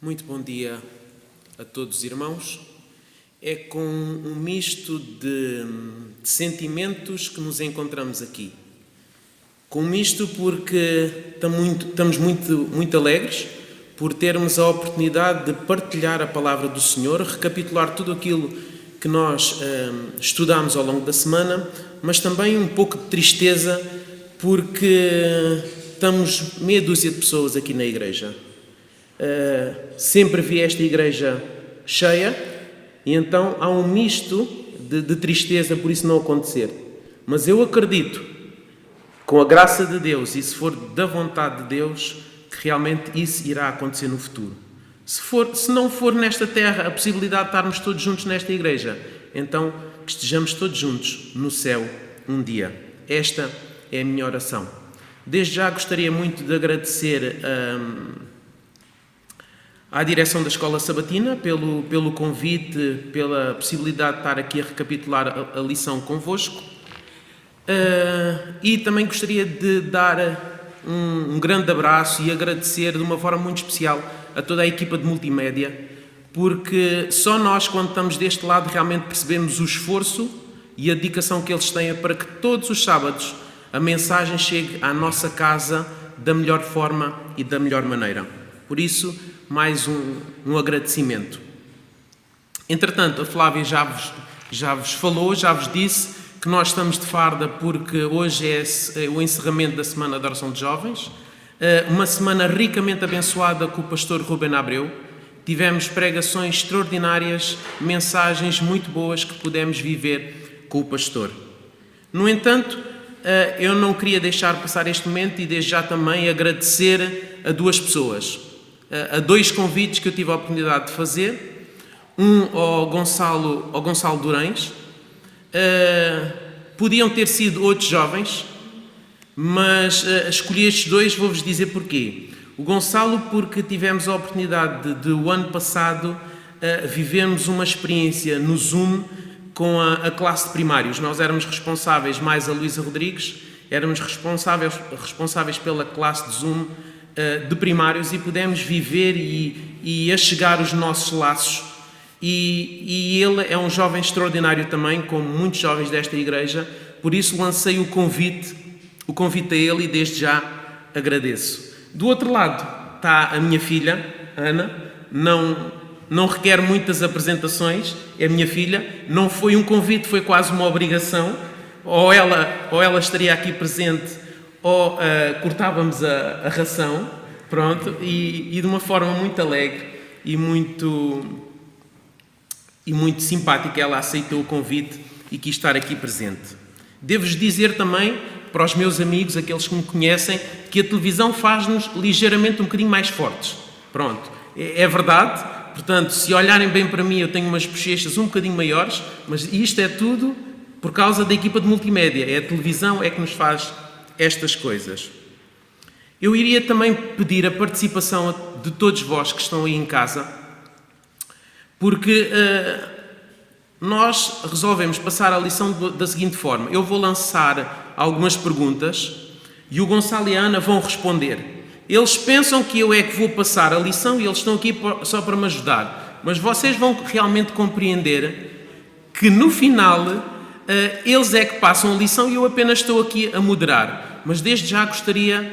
Muito bom dia a todos os irmãos. É com um misto de sentimentos que nos encontramos aqui. Com um misto porque estamos muito alegres por termos a oportunidade de partilhar a palavra do Senhor, recapitular tudo aquilo que nós estudámos ao longo da semana, mas também um pouco de tristeza porque estamos meia dúzia de pessoas aqui na igreja. Sempre vi esta igreja cheia e então há um misto de tristeza por isso não acontecer. Mas eu acredito, com a graça de Deus e se for da vontade de Deus, que realmente isso irá acontecer no futuro. Se não for nesta terra a possibilidade de estarmos todos juntos nesta igreja, então que estejamos todos juntos no céu um dia. Esta é a minha oração. Desde já gostaria muito de agradecer à direção da Escola Sabatina pelo convite, pela possibilidade de estar aqui a recapitular a lição convosco. E também gostaria de dar um grande abraço e agradecer de uma forma muito especial a toda a equipa de multimédia, porque só nós, quando estamos deste lado, realmente percebemos o esforço e a dedicação que eles têm para que todos os sábados a mensagem chegue à nossa casa da melhor forma e da melhor maneira. Por isso, mais um agradecimento. Entretanto, a Flávia já vos falou, já vos disse que nós estamos de farda porque hoje é o encerramento da Semana da Oração de Jovens, uma semana ricamente abençoada com o pastor Rubén Abreu. Tivemos pregações extraordinárias, mensagens muito boas que pudemos viver com o pastor. No entanto, eu não queria deixar passar este momento e desde já também agradecer a duas pessoas. A dois convites que eu tive a oportunidade de fazer, um ao Gonçalo Durães. Podiam ter sido outros jovens, mas escolhi estes dois, vou-vos dizer porquê. O Gonçalo porque tivemos a oportunidade de o ano passado vivermos uma experiência no Zoom com a classe de primários. Nós éramos responsáveis, mais a Luísa Rodrigues, éramos responsáveis pela classe de Zoom de primários e pudemos viver e achegar os nossos laços. E ele é um jovem extraordinário também, como muitos jovens desta igreja, por isso lancei o convite a ele e desde já agradeço. Do outro lado está a minha filha, Ana, não requer muitas apresentações, é a minha filha, não foi um convite, foi quase uma obrigação, ou ela estaria aqui presente ou cortávamos a ração, pronto, e de uma forma muito alegre e muito simpática ela aceitou o convite e quis estar aqui presente. Devo-vos dizer também, para os meus amigos, aqueles que me conhecem, que a televisão faz-nos ligeiramente um bocadinho mais fortes. Pronto, é verdade, portanto, se olharem bem para mim eu tenho umas bochechas um bocadinho maiores, mas isto é tudo por causa da equipa de multimédia, é a televisão é que nos faz estas coisas. Eu iria também pedir a participação de todos vós que estão aí em casa, porque nós resolvemos passar a lição da seguinte forma. Eu vou lançar algumas perguntas e o Gonçalo e a Ana vão responder. Eles pensam que eu é que vou passar a lição e eles estão aqui só para me ajudar, mas vocês vão realmente compreender que no final eles é que passam a lição e eu apenas estou aqui a moderar. Mas desde já gostaria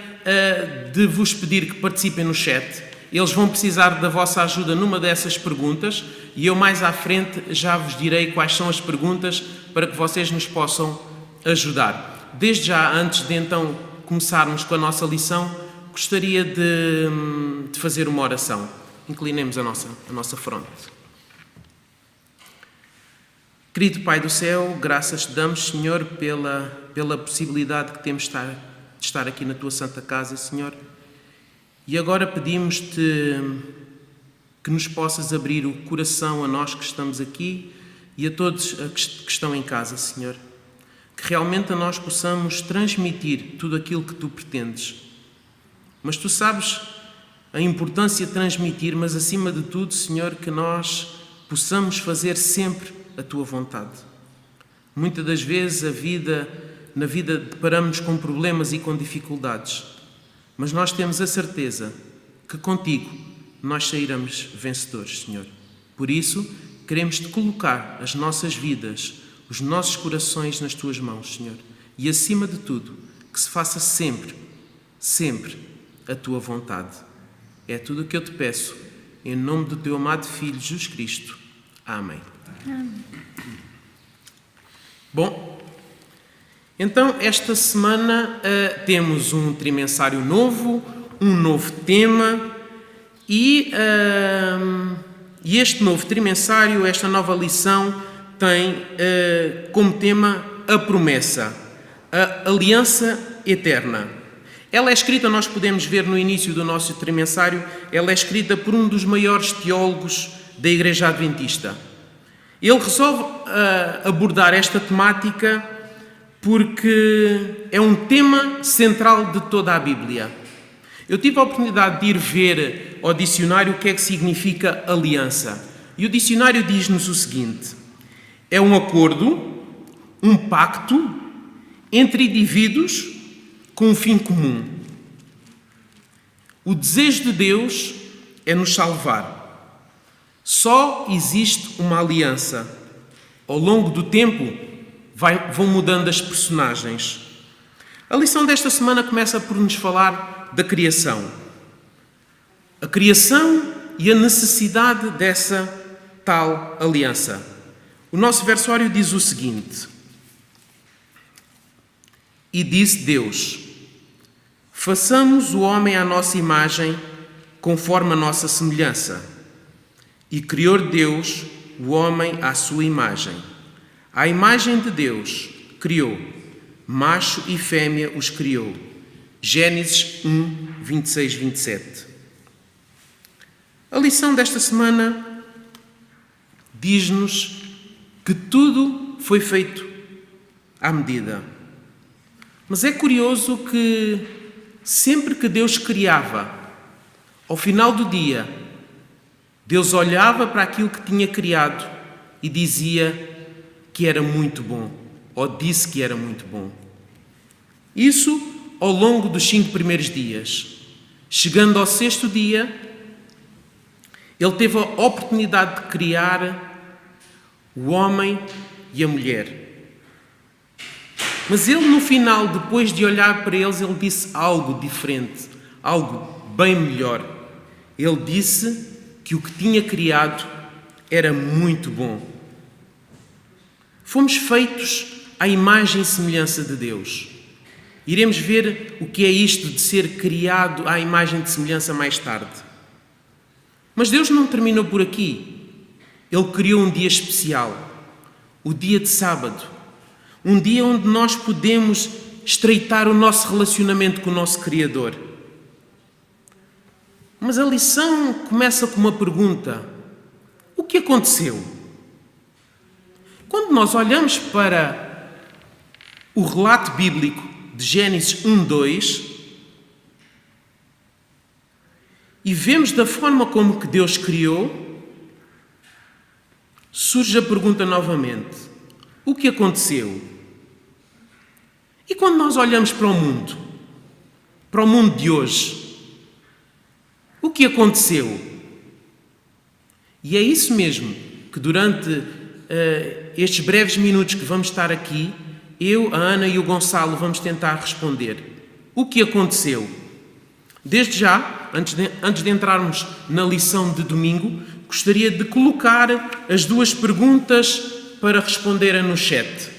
de vos pedir que participem no chat. Eles vão precisar da vossa ajuda numa dessas perguntas e eu mais à frente já vos direi quais são as perguntas para que vocês nos possam ajudar. Desde já, antes de então começarmos com a nossa lição, gostaria de fazer uma oração. Inclinemos a nossa fronte. Querido Pai do céu, graças te damos, Senhor, pela possibilidade que temos de estar aqui na tua santa casa, Senhor. E agora pedimos-te que nos possas abrir o coração a nós que estamos aqui e a todos que estão em casa, Senhor. Que realmente a nós possamos transmitir tudo aquilo que tu pretendes. Mas tu sabes a importância de transmitir, mas acima de tudo, Senhor, que nós possamos fazer sempre a tua vontade. Muitas das vezes na vida deparamos com problemas e com dificuldades, mas nós temos a certeza que contigo nós sairemos vencedores, Senhor. Por isso, queremos Te colocar as nossas vidas, os nossos corações nas Tuas mãos, Senhor. E, acima de tudo, que se faça sempre, sempre a Tua vontade. É tudo o que eu Te peço, em nome do Teu amado Filho, Jesus Cristo. Amém. Amém. Bom, então esta semana temos um trimensário novo, um novo tema e este novo trimensário, esta nova lição tem como tema a promessa, a aliança eterna. Ela é escrita, nós podemos ver no início do nosso trimensário, ela é escrita por um dos maiores teólogos da Igreja Adventista. Ele resolve abordar esta temática porque é um tema central de toda a Bíblia. Eu tive a oportunidade de ir ver ao dicionário o que é que significa aliança. E o dicionário diz-nos o seguinte: é um acordo, um pacto entre indivíduos com um fim comum. O desejo de Deus é nos salvar. Só existe uma aliança. Ao longo do tempo, vão mudando as personagens. A lição desta semana começa por nos falar da criação. A criação e a necessidade dessa tal aliança. O nosso versório diz o seguinte: e disse Deus: façamos o homem à nossa imagem, conforme a nossa semelhança. E criou Deus o homem à sua imagem. À imagem de Deus criou, macho e fêmea os criou. Gênesis 1, 26, 27. A lição desta semana diz-nos que tudo foi feito à medida. Mas é curioso que sempre que Deus criava, ao final do dia, Deus olhava para aquilo que tinha criado e dizia que era muito bom, ou disse que era muito bom. Isso ao longo dos 5 primeiros dias. Chegando ao 6º dia, Ele teve a oportunidade de criar o homem e a mulher. Mas Ele, no final, depois de olhar para eles, Ele disse algo diferente, algo bem melhor. Ele disse que o que tinha criado era muito bom. Fomos feitos à imagem e semelhança de Deus. Iremos ver o que é isto de ser criado à imagem e semelhança mais tarde. Mas Deus não terminou por aqui. Ele criou um dia especial, o dia de sábado. Um dia onde nós podemos estreitar o nosso relacionamento com o nosso Criador. Mas a lição começa com uma pergunta: o que aconteceu? Quando nós olhamos para o relato bíblico de Gênesis 1:2 e vemos da forma como que Deus criou, surge a pergunta novamente: o que aconteceu? E quando nós olhamos para o mundo de hoje, o que aconteceu? E é isso mesmo que durante estes breves minutos que vamos estar aqui, eu, a Ana e o Gonçalo vamos tentar responder. O que aconteceu? Desde já, antes de entrarmos na lição de domingo, gostaria de colocar as duas perguntas para responderem no chat.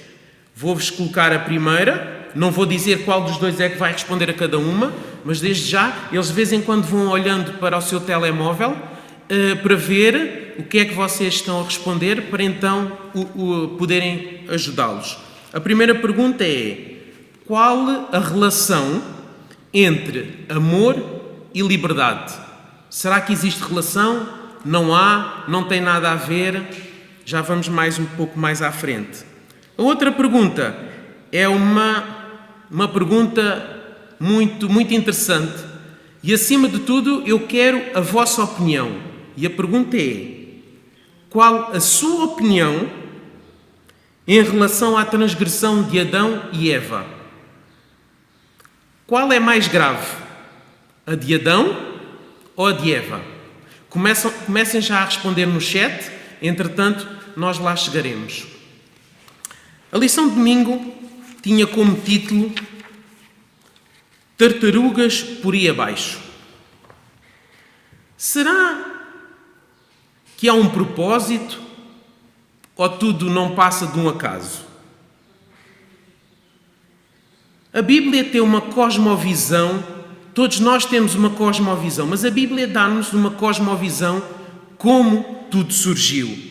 Vou-vos colocar a primeira, não vou dizer qual dos dois é que vai responder a cada uma, mas desde já, eles de vez em quando vão olhando para o seu telemóvel para ver o que é que vocês estão a responder, para então poderem ajudá-los. A primeira pergunta é: qual a relação entre amor e liberdade? Será que existe relação? Não há? Não tem nada a ver? Já vamos um pouco mais à frente. A outra pergunta é uma pergunta muito, muito interessante e, acima de tudo, eu quero a vossa opinião. E a pergunta é: qual a sua opinião em relação à transgressão de Adão e Eva? Qual é mais grave? A de Adão ou a de Eva? Comecem já a responder no chat, entretanto, nós lá chegaremos. A lição de domingo tinha como título Tartarugas por aí abaixo. Será que há um propósito ou tudo não passa de um acaso? A Bíblia tem uma cosmovisão, todos nós temos uma cosmovisão, mas a Bíblia dá-nos uma cosmovisão como tudo surgiu.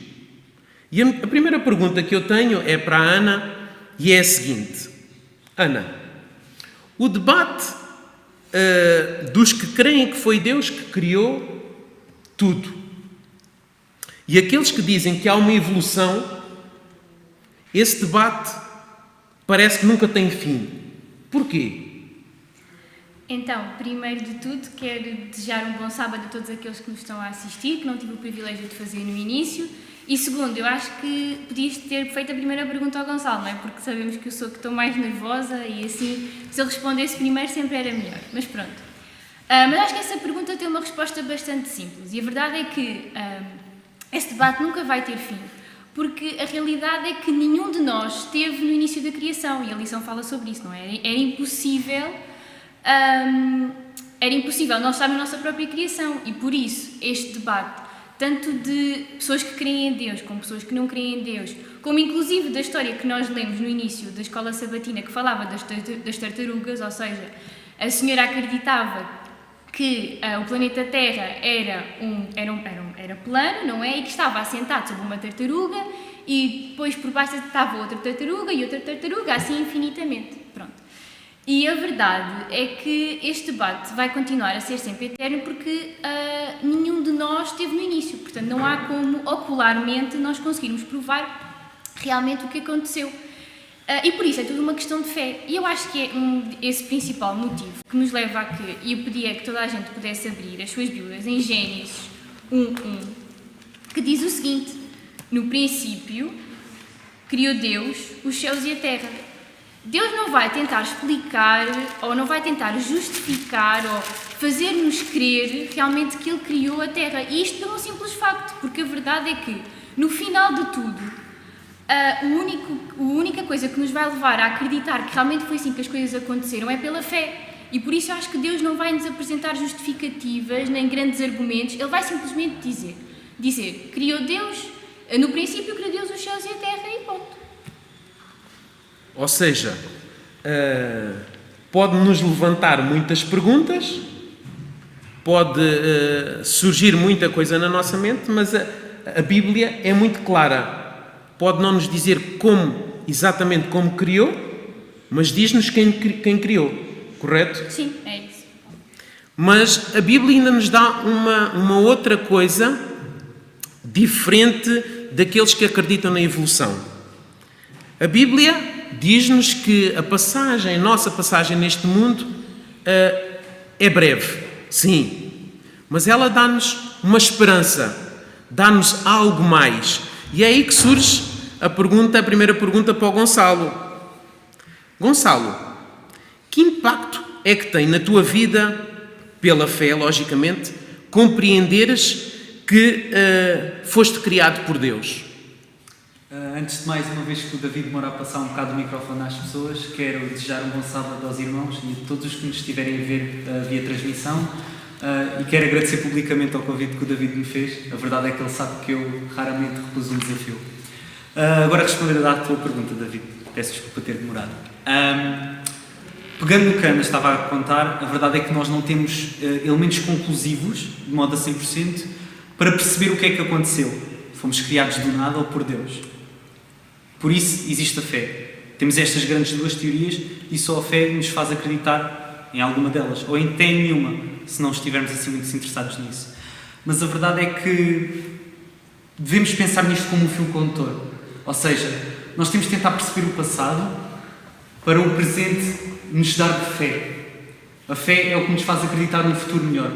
E a primeira pergunta que eu tenho é para a Ana e é a seguinte. Ana, o debate dos que creem que foi Deus que criou tudo e aqueles que dizem que há uma evolução, esse debate parece que nunca tem fim. Porquê? Então, primeiro de tudo, quero desejar um bom sábado a todos aqueles que nos estão a assistir, que não tive o privilégio de fazer no início. E segundo, eu acho que podias ter feito a primeira pergunta ao Gonçalo, não é? Porque sabemos que eu sou que estou mais nervosa e assim, se ele respondesse primeiro sempre era melhor. Mas pronto. Mas acho que essa pergunta tem uma resposta bastante simples. E a verdade é que esse debate nunca vai ter fim. Porque a realidade é que nenhum de nós esteve no início da criação. E a lição fala sobre isso, não é? Era impossível nós estarmos na nossa própria criação. E por isso, este debate, tanto de pessoas que creem em Deus, como pessoas que não creem em Deus, como inclusive da história que nós lemos no início da escola sabatina, que falava das tartarugas, ou seja, a senhora acreditava que o planeta Terra era plano, não é? E que estava assentado sobre uma tartaruga e depois por baixo estava outra tartaruga e outra tartaruga, assim infinitamente. Pronto. E a verdade é que este debate vai continuar a ser sempre eterno porque nenhum de nós esteve no início. Portanto, não há como ocularmente nós conseguirmos provar realmente o que aconteceu. E por isso é tudo uma questão de fé. E eu acho que é esse principal motivo que nos leva a que, e eu pedia que toda a gente pudesse abrir as suas Bíblias em Gênesis 1:1, que diz o seguinte: no princípio criou Deus os céus e a terra. Deus não vai tentar explicar ou não vai tentar justificar ou fazer-nos crer realmente que Ele criou a Terra. E isto pelo simples facto, porque a verdade é que, no final de tudo, a única coisa que nos vai levar a acreditar que realmente foi assim que as coisas aconteceram é pela fé. E por isso eu acho que Deus não vai nos apresentar justificativas nem grandes argumentos. Ele vai simplesmente dizer criou Deus, no princípio criou Deus os céus e a terra e ponto. Ou seja, pode nos levantar muitas perguntas, pode surgir muita coisa na nossa mente, mas a Bíblia é muito clara. Pode não nos dizer exatamente como criou, mas diz-nos quem criou, correto? Sim, é isso. Mas a Bíblia ainda nos dá uma outra coisa diferente daqueles que acreditam na evolução. A Bíblia diz-nos que a nossa passagem neste mundo é breve, sim, mas ela dá-nos uma esperança, dá-nos algo mais. E é aí que surge a primeira pergunta para o Gonçalo. Gonçalo, que impacto é que tem na tua vida, pela fé, logicamente, compreenderes que foste criado por Deus? Antes de mais, uma vez que o David demora a passar um bocado o microfone às pessoas, quero desejar um bom sábado aos irmãos e a todos os que nos estiverem a ver via transmissão e quero agradecer publicamente ao convite que o David me fez. A verdade é que ele sabe que eu raramente recuso um desafio. Agora responder à tua pergunta, David. Peço desculpa ter demorado. Pegando no que a Ana estava a contar, a verdade é que nós não temos elementos conclusivos, de modo a 100%, para perceber o que é que aconteceu. Fomos criados do nada ou por Deus. Por isso existe a fé. Temos estas grandes duas teorias e só a fé nos faz acreditar em alguma delas, ou em até nenhuma, se não estivermos assim muito interessados nisso. Mas a verdade é que devemos pensar nisto como um fio condutor. Ou seja, nós temos de tentar perceber o passado para o presente nos dar de fé. A fé é o que nos faz acreditar num futuro melhor.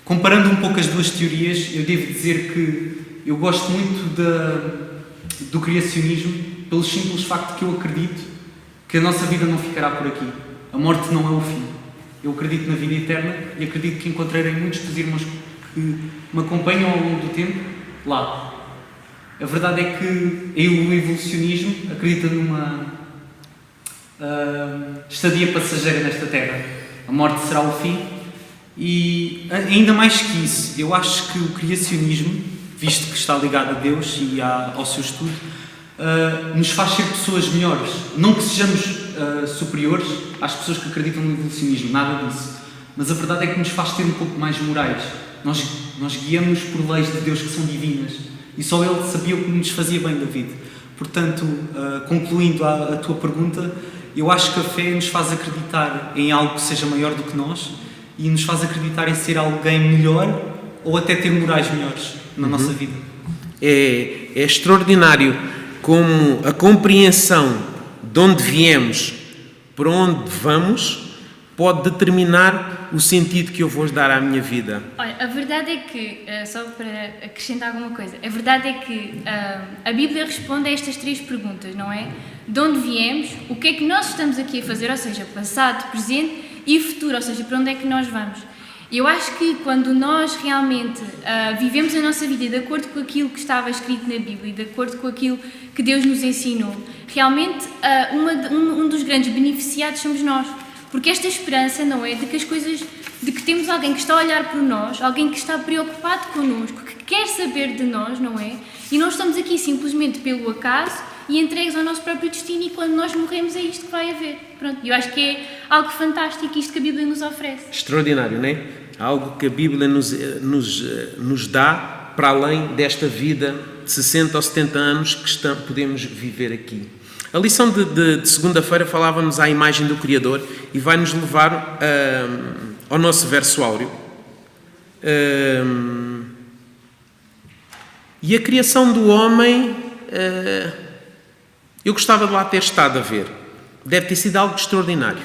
Comparando um pouco as duas teorias, eu devo dizer que eu gosto muito do criacionismo pelo simples facto que eu acredito que a nossa vida não ficará por aqui. A morte não é o fim. Eu acredito na vida eterna e acredito que encontrarei muitos dos irmãos que me acompanham ao longo do tempo lá. A verdade é que o evolucionismo acredita numa estadia passageira nesta Terra. A morte será o fim. E ainda mais que isso, eu acho que o criacionismo, visto que está ligado a Deus e ao seu estudo, nos faz ser pessoas melhores. Não que sejamos superiores às pessoas que acreditam no evolucionismo, nada disso. Mas a verdade é que nos faz ter um pouco mais morais. Nós guiamos por leis de Deus que são divinas. E só Ele sabia o que nos fazia bem, David. Portanto, concluindo a tua pergunta, eu acho que a fé nos faz acreditar em algo que seja maior do que nós e nos faz acreditar em ser alguém melhor ou até ter morais melhores na nossa vida. É extraordinário como a compreensão de onde viemos, para onde vamos, pode determinar o sentido que eu vou dar à minha vida. Olha, a verdade é que, só para acrescentar alguma coisa, a verdade é que a Bíblia responde a estas 3 perguntas, não é? De onde viemos, o que é que nós estamos aqui a fazer, ou seja, passado, presente e futuro, ou seja, para onde é que nós vamos. Eu acho que quando nós realmente vivemos a nossa vida de acordo com aquilo que estava escrito na Bíblia, de acordo com aquilo que Deus nos ensinou, realmente um dos grandes beneficiados somos nós. Porque esta esperança, não é, de que as coisas, de que temos alguém que está a olhar por nós, alguém que está preocupado connosco, que quer saber de nós, não é? E nós estamos aqui simplesmente pelo acaso e entregues ao nosso próprio destino, e quando nós morremos é isto que vai haver. Pronto, eu acho que é algo fantástico isto que a Bíblia nos oferece. Extraordinário, não é? Algo que a Bíblia nos dá para além desta vida de 60 ou 70 anos que podemos viver aqui. A lição de segunda-feira falávamos à imagem do Criador e vai-nos levar ao nosso verso áureo. E a criação do homem, eu gostava de lá ter estado a ver. Deve ter sido algo extraordinário.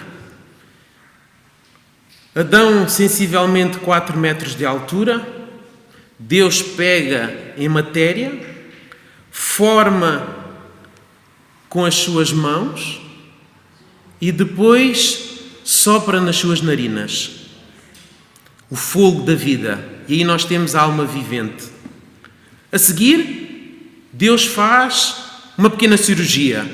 Adão, sensivelmente 4 metros de altura, Deus pega em matéria, forma com as suas mãos e depois sopra nas suas narinas o fogo da vida. E aí nós temos a alma vivente. A seguir, Deus faz uma pequena cirurgia.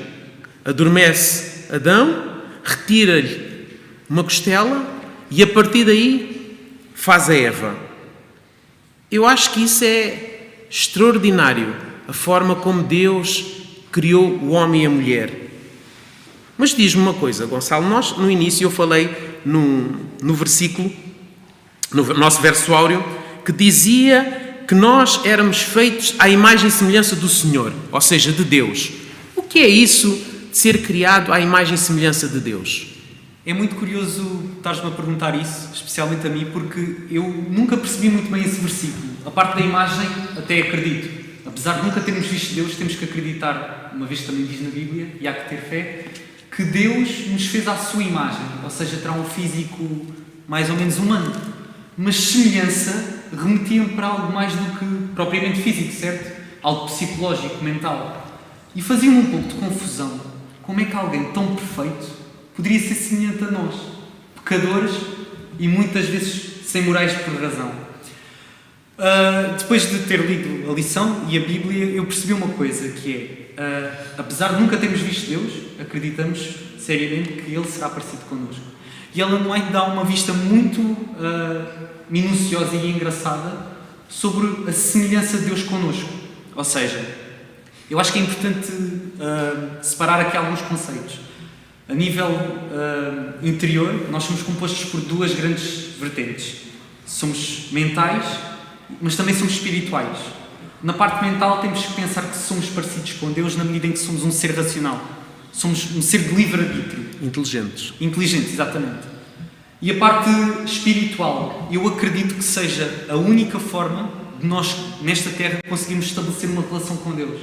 Adormece Adão, retira-lhe uma costela e a partir daí faz a Eva. Eu acho que isso é extraordinário, a forma como Deus criou o homem e a mulher. Mas diz-me uma coisa, Gonçalo, nós no início eu falei no versículo, no nosso verso áureo, que dizia que nós éramos feitos à imagem e semelhança do Senhor, ou seja, de Deus. O que é isso de ser criado à imagem e semelhança de Deus? É muito curioso estares-me a perguntar isso, especialmente a mim, porque eu nunca percebi muito bem esse versículo. A parte da imagem até acredito. Apesar de nunca termos visto Deus, temos que acreditar, uma vez também diz na Bíblia, e há que ter fé, que Deus nos fez à sua imagem, ou seja, terá um físico mais ou menos humano. Mas semelhança remetia-me para algo mais do que propriamente físico, certo? Algo psicológico, mental. E fazia-me um pouco de confusão. Como é que alguém tão perfeito poderia ser semelhante a nós? Pecadores e muitas vezes sem morais por razão. Depois de ter lido a lição e a Bíblia, eu percebi uma coisa, que é, apesar de nunca termos visto Deus, acreditamos seriamente que Ele será parecido connosco. E Ellen White dá uma vista muito minuciosa e engraçada sobre a semelhança de Deus connosco. Ou seja, eu acho que é importante separar aqui alguns conceitos. A nível interior, nós somos compostos por 2 grandes vertentes. Somos mentais, mas também somos espirituais. Na parte mental temos que pensar que somos parecidos com Deus na medida em que somos um ser racional. Somos um ser de livre-arbítrio. Inteligentes. Inteligentes, exatamente. E a parte espiritual, eu acredito que seja a única forma de nós, nesta Terra, conseguirmos estabelecer uma relação com Deus.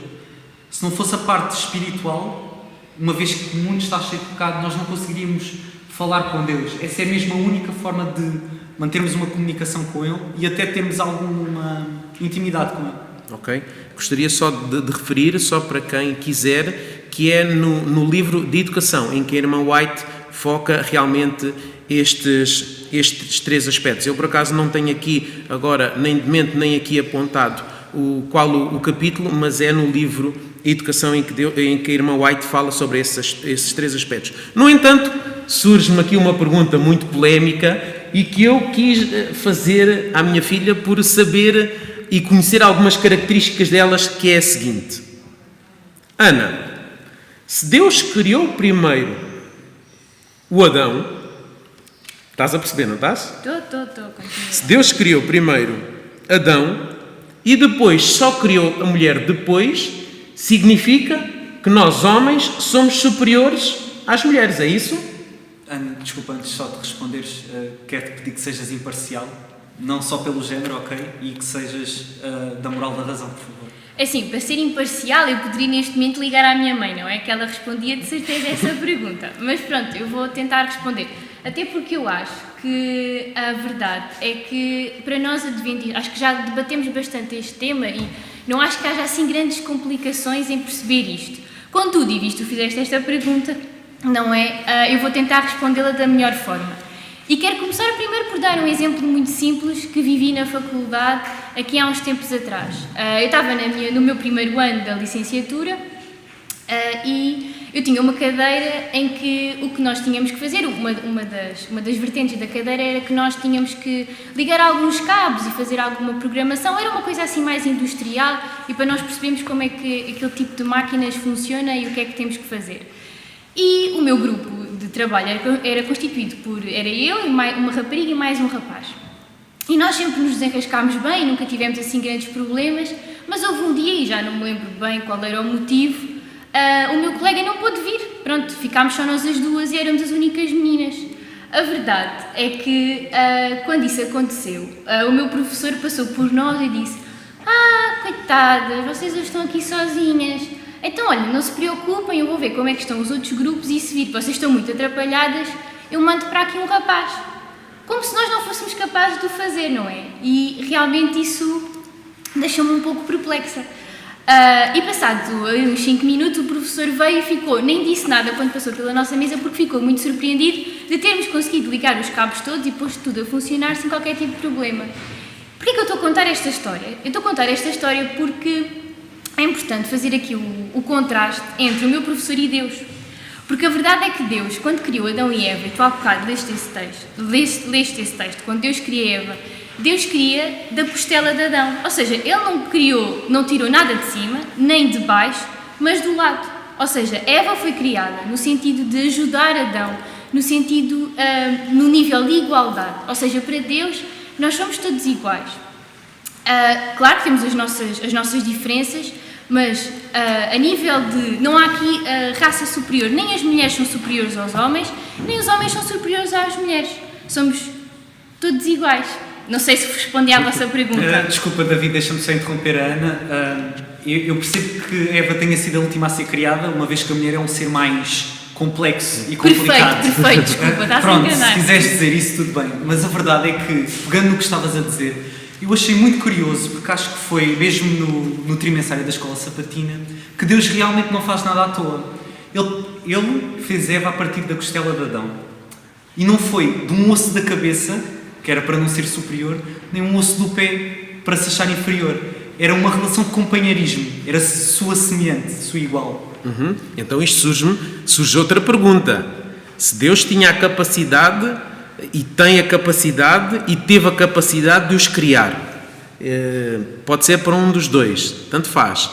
Se não fosse a parte espiritual, uma vez que o mundo está cheio de pecado, nós não conseguiríamos falar com Deus. Essa é mesmo a única forma de mantermos uma comunicação com Ele e até termos alguma intimidade com Ele. Ok. Gostaria só de referir, só para quem quiser, que é no livro de educação, em que a irmã White foca realmente estes estes três aspectos. Eu, por acaso, não tenho aqui agora, nem de mente, nem aqui apontado o capítulo, mas é no livro Educação em que a irmã White fala sobre esses três aspectos. No entanto, surge-me aqui uma pergunta muito polémica e que eu quis fazer à minha filha por saber e conhecer algumas características delas, que é a seguinte. Ana, se Deus criou primeiro o Adão, estás a perceber, não estás? Estou. Se Deus criou primeiro Adão e depois só criou a mulher depois, significa que nós homens somos superiores às mulheres, é isso? Ana, desculpa, antes só de responderes, quero-te pedir que sejas imparcial, não só pelo género, ok? E que sejas da moral da razão, por favor. Assim, para ser imparcial, eu poderia neste momento ligar à minha mãe, não é? Que ela respondia de certeza essa pergunta. Mas pronto, eu vou tentar responder. Até porque eu acho que a verdade é que para nós adventistas, acho que já debatemos bastante este tema e não acho que haja assim grandes complicações em perceber isto. Contudo, e visto que tu fizeste esta pergunta, não é? Eu vou tentar respondê-la da melhor forma. E quero começar primeiro por dar um exemplo muito simples que vivi na faculdade aqui há uns tempos atrás. Eu estava no meu primeiro ano da licenciatura e eu tinha uma cadeira em que o que nós tínhamos que fazer, uma das vertentes da cadeira era que nós tínhamos que ligar alguns cabos e fazer alguma programação. Era uma coisa assim mais industrial e para nós percebermos como é que aquele tipo de máquinas funciona e o que é que temos que fazer. E o meu grupo de trabalho era constituído era eu e uma rapariga e mais um rapaz. E nós sempre nos desenrascámos bem, nunca tivemos assim grandes problemas, mas houve um dia, e já não me lembro bem qual era o motivo, o meu colega não pôde vir. Pronto, ficámos só nós as duas e éramos as únicas meninas. A verdade é que, quando isso aconteceu, o meu professor passou por nós e disse: coitadas, vocês hoje estão aqui sozinhas. Então, olha, não se preocupem, eu vou ver como é que estão os outros grupos e se vir que vocês estão muito atrapalhadas, eu mando para aqui um rapaz. Como se nós não fôssemos capazes de o fazer, não é? E realmente isso deixou-me um pouco perplexa. E passado uns 5 minutos o professor veio e ficou, nem disse nada quando passou pela nossa mesa porque ficou muito surpreendido de termos conseguido ligar os cabos todos e pôs tudo a funcionar sem qualquer tipo de problema. Porquê que eu estou a contar esta história? Eu estou a contar esta história porque é importante fazer aqui o contraste entre o meu professor e Deus. Porque a verdade é que Deus, quando criou Adão e Eva, e tu há bocado leste esse texto, quando Deus cria Eva, Deus cria da costela de Adão. Ou seja, Ele não tirou nada de cima, nem de baixo, mas do lado. Ou seja, Eva foi criada no sentido de ajudar Adão, no sentido, no nível de igualdade. Ou seja, para Deus, nós somos todos iguais. Claro que temos as nossas diferenças, mas a nível de... Não há aqui raça superior. Nem as mulheres são superiores aos homens, nem os homens são superiores às mulheres. Somos todos iguais. Não sei se respondi à vossa pergunta. Desculpa, David, deixa-me só interromper a Ana. Eu percebo que Eva tenha sido a última a ser criada, uma vez que a mulher é um ser mais complexo e complicado. Perfeito, desculpa, estás a enganar. Pronto, se quiseres dizer isso, tudo bem. Mas a verdade é que, pegando no que estavas a dizer, eu achei muito curioso, porque acho que foi mesmo no trimensário da Escola Sabatina, que Deus realmente não faz nada à toa. Ele fez Eva a partir da costela de Adão. E não foi de um osso da cabeça, que era para não ser superior, nem um osso do pé para se achar inferior. Era uma relação de companheirismo. Era sua semelhante, sua igual. Então isto surge outra pergunta. Se Deus tinha a capacidade... e tem a capacidade e teve a capacidade de os criar. Pode ser para um dos dois, tanto faz.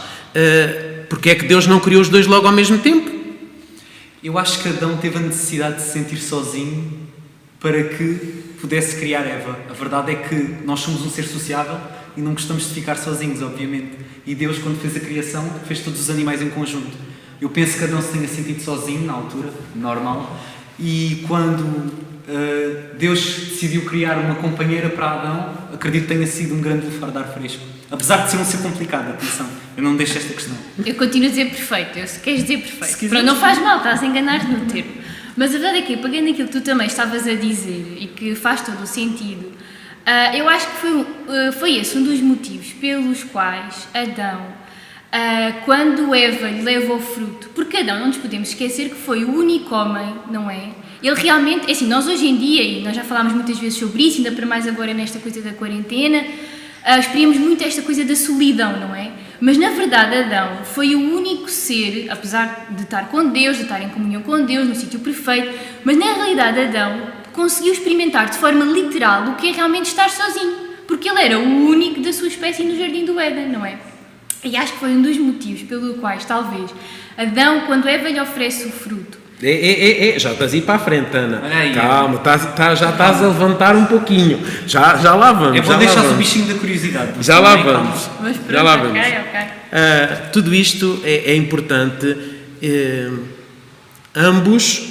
Porque é que Deus não criou os dois logo ao mesmo tempo? Eu acho que Adão teve a necessidade de se sentir sozinho para que pudesse criar Eva. A verdade é que nós somos um ser sociável e não gostamos de ficar sozinhos, obviamente. E Deus, quando fez a criação, fez todos os animais em conjunto. Eu penso que Adão se tenha sentido sozinho, na altura, normal, e quando... Deus decidiu criar uma companheira para Adão, acredito que tenha sido um grande lufar de ar fresco. Apesar de ser um ser complicado, atenção, eu não deixo esta questão. Eu continuo a dizer perfeito, se queres dizer perfeito. Pronto, não faz mal, estás a enganar-te no termo. Mas a verdade é que, pegando aquilo que tu também estavas a dizer e que faz todo o sentido, eu acho que foi esse um dos motivos pelos quais Adão quando Eva lhe leva o fruto, porque Adão, não nos podemos esquecer que foi o único homem, não é? Ele realmente, é assim, nós hoje em dia, e nós já falámos muitas vezes sobre isso, ainda para mais agora nesta coisa da quarentena, experiemos muito esta coisa da solidão, não é? Mas na verdade Adão foi o único ser, apesar de estar com Deus, de estar em comunhão com Deus, no sítio perfeito, mas na realidade Adão conseguiu experimentar de forma literal o que é realmente estar sozinho, porque ele era o único da sua espécie no Jardim do Éden, não é? E acho que foi um dos motivos pelo quais, talvez, Adão, quando Eva lhe oferece o fruto... Já estás a ir para a frente, Ana. Aí, calma, já estás a levantar um pouquinho. Já lá vamos. É bom deixar o bichinho da curiosidade. Já lá vamos. Mas pronto, Já lá vamos. ok. Tudo isto é importante. Ambos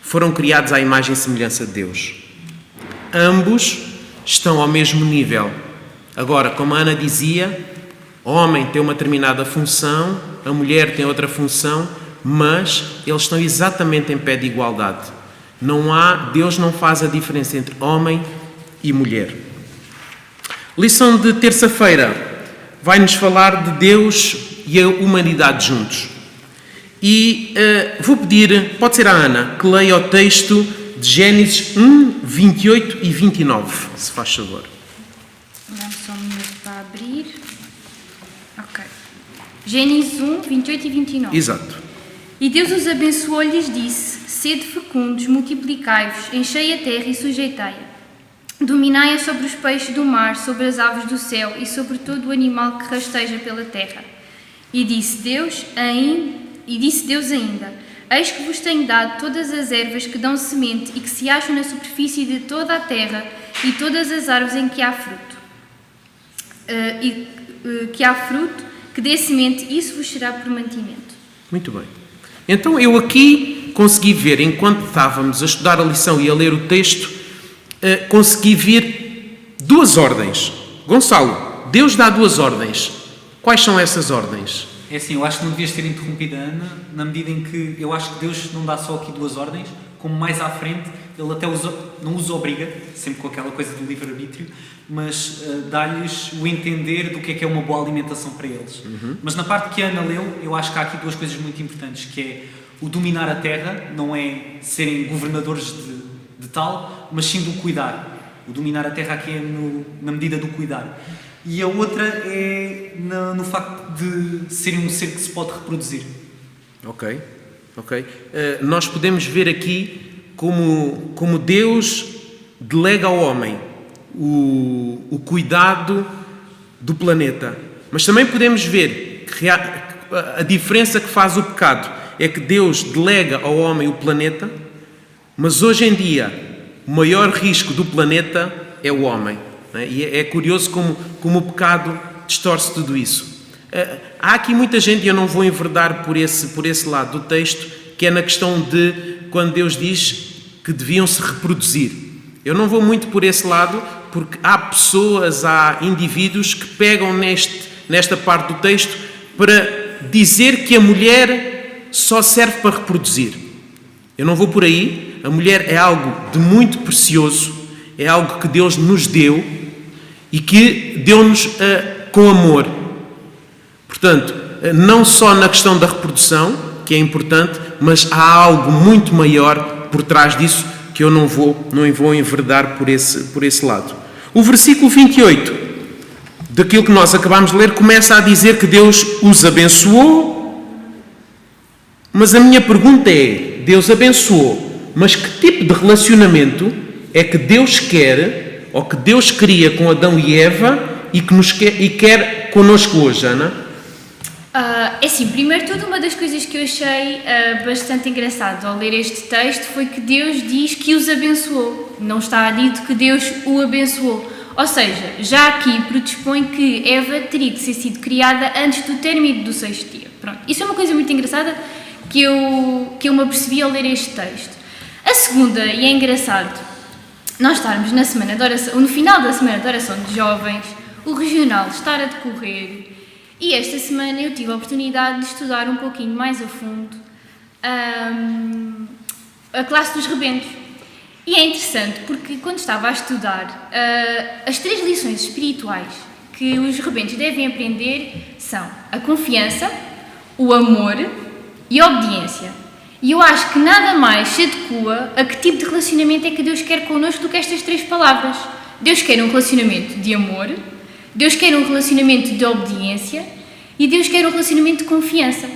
foram criados à imagem e semelhança de Deus. Ambos estão ao mesmo nível. Agora, como a Ana dizia, o homem tem uma determinada função, a mulher tem outra função, mas eles estão exatamente em pé de igualdade. Deus não faz a diferença entre homem e mulher. Lição de terça-feira vai-nos falar de Deus e a humanidade juntos. E vou pedir, pode ser a Ana, que leia o texto de Gênesis 1, 28 e 29, se faz favor. Dá-me só um minuto para abrir. Ok. Gênesis 1, 28 e 29. Exato. E Deus os abençoou e lhes disse: sede fecundos, multiplicai-vos, enchei a terra e sujeitai-a. Dominai-a sobre os peixes do mar, sobre as aves do céu e sobre todo o animal que rasteja pela terra. E disse Deus ainda: eis que vos tenho dado todas as ervas que dão semente e que se acham na superfície de toda a terra e todas as árvores em que há fruto. Que dê semente, isso vos será por mantimento. Muito bem. Então eu aqui consegui ver, enquanto estávamos a estudar a lição e a ler o texto, consegui ver duas ordens. Gonçalo, Deus dá duas ordens. Quais são essas ordens? É assim, eu acho que não devias ter interrompido a Ana, na medida em que eu acho que Deus não dá só aqui duas ordens, como mais à frente, ele até não os obriga, sempre com aquela coisa do livre-arbítrio, mas dá-lhes o entender do que é uma boa alimentação para eles. Mas na parte que a Ana leu, eu acho que há aqui duas coisas muito importantes, que é o dominar a terra, não é serem governadores de tal, mas sim do cuidar. O dominar a terra aqui é na medida do cuidar. E a outra é no facto de serem um ser que se pode reproduzir. Ok. Nós podemos ver aqui como Deus delega ao homem o cuidado do planeta. Mas também podemos ver que a diferença que faz o pecado é que Deus delega ao homem o planeta, mas hoje em dia o maior risco do planeta é o homem. E é curioso como o pecado distorce tudo isso. Há aqui muita gente, e eu não vou enverdar por esse lado do texto, que é na questão de quando Deus diz que deviam se reproduzir. Eu não vou muito por esse lado, porque há pessoas, há indivíduos que pegam nesta parte do texto para dizer que a mulher só serve para reproduzir. Eu não vou por aí. A mulher é algo de muito precioso, é algo que Deus nos deu e que deu-nos com amor. Portanto, não só na questão da reprodução, que é importante, mas há algo muito maior por trás disso que eu não vou enverdar por esse lado. O versículo 28, daquilo que nós acabámos de ler, começa a dizer que Deus os abençoou, mas a minha pergunta é, Deus abençoou, mas que tipo de relacionamento é que Deus quer, ou que Deus queria com Adão e Eva e quer connosco hoje, Ana? É assim, primeiro tudo, uma das coisas que eu achei bastante engraçado ao ler este texto foi que Deus diz que os abençoou. Não está dito que Deus o abençoou. Ou seja, já aqui predispõe que Eva teria de ter sido criada antes do término do sexto dia. Pronto. Isso é uma coisa muito engraçada que eu me apercebi ao ler este texto. A segunda, e é engraçado, nós estarmos na semana de oração, no final da semana de oração de jovens, o regional estar a decorrer. E esta semana eu tive a oportunidade de estudar um pouquinho mais a fundo a classe dos rebentos. E é interessante porque quando estava a estudar as 3 lições espirituais que os rebentos devem aprender são a confiança, o amor e a obediência. E eu acho que nada mais se adequa a que tipo de relacionamento é que Deus quer connosco do que estas 3 palavras. Deus quer um relacionamento de amor, Deus quer um relacionamento de obediência e Deus quer um relacionamento de confiança.